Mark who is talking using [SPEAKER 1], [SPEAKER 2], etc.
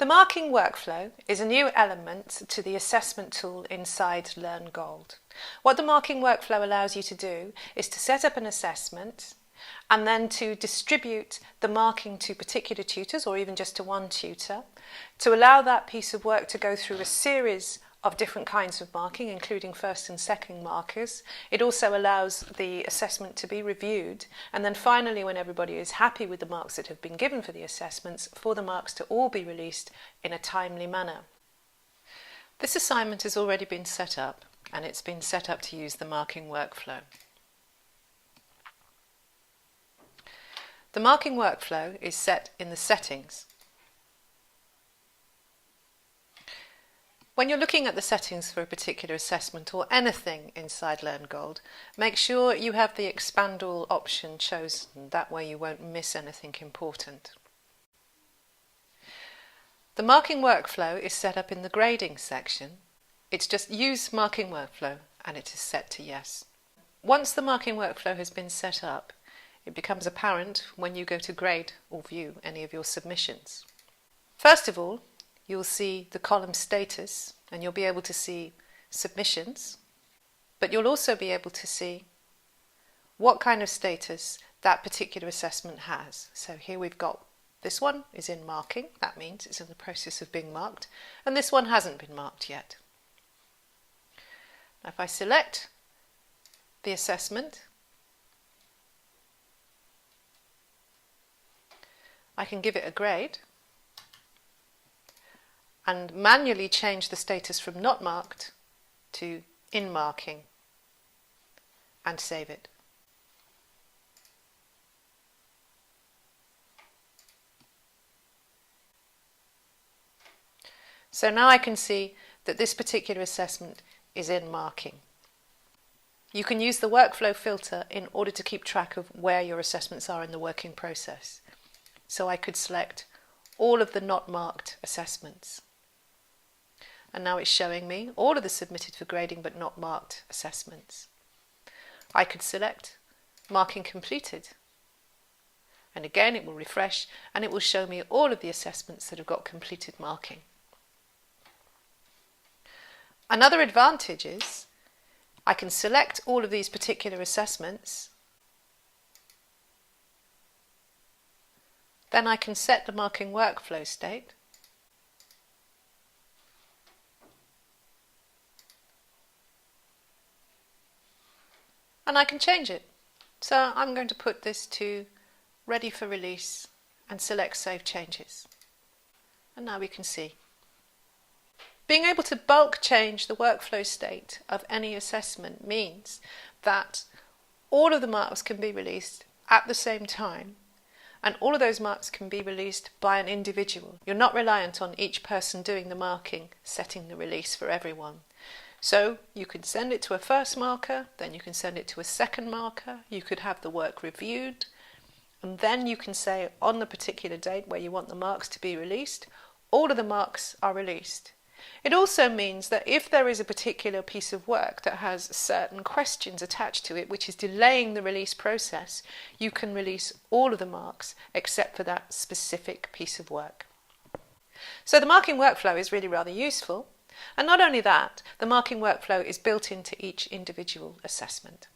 [SPEAKER 1] The marking workflow is a new element to the assessment tool inside learn.gold. What the marking workflow allows you to do is to set up an assessment and then to distribute the marking to particular tutors or even just to one tutor, to allow that piece of work to go through a series of different kinds of marking, including first and second markers. It also allows the assessment to be reviewed, and then finally, when everybody is happy with the marks that have been given for the assessments, for the marks to all be released in a timely manner. This assignment has already been set up, and it's been set up to use the marking workflow. The marking workflow is set in the settings. When you're looking at the settings for a particular assessment or anything inside learn.gold, make sure you have the expand all option chosen. That way you won't miss anything important. The marking workflow is set up in the grading section. It's just use marking workflow and it is set to yes. Once the marking workflow has been set up, it becomes apparent when you go to grade or view any of your submissions. First of all, you'll see the column status and you'll be able to see submissions, but you'll also be able to see what kind of status that particular assessment has. So here we've got this one is in marking, that means it's in the process of being marked, and this one hasn't been marked yet. Now if I select the assessment, I can give it a grade and manually change the status from not marked to in marking and save it. So now I can see that this particular assessment is in marking. You can use the workflow filter in order to keep track of where your assessments are in the working process. So I could select all of the not marked assessments. And now it's showing me all of the submitted for grading but not marked assessments. I could select marking completed. And again it will refresh and it will show me all of the assessments that have got completed marking. Another advantage is I can select all of these particular assessments. Then I can set the marking workflow state. And I can change it. So I'm going to put this to ready for release and select save changes. And now we can see. Being able to bulk change the workflow state of any assessment means that all of the marks can be released at the same time. And all of those marks can be released by an individual. You're not reliant on each person doing the marking, setting the release for everyone. So you can send it to a first marker, then you can send it to a second marker, you could have the work reviewed, and then you can say on the particular date where you want the marks to be released, all of the marks are released. It also means that if there is a particular piece of work that has certain questions attached to it, which is delaying the release process, you can release all of the marks except for that specific piece of work. So the marking workflow is really rather useful. And not only that, the marking workflow is built into each individual assessment.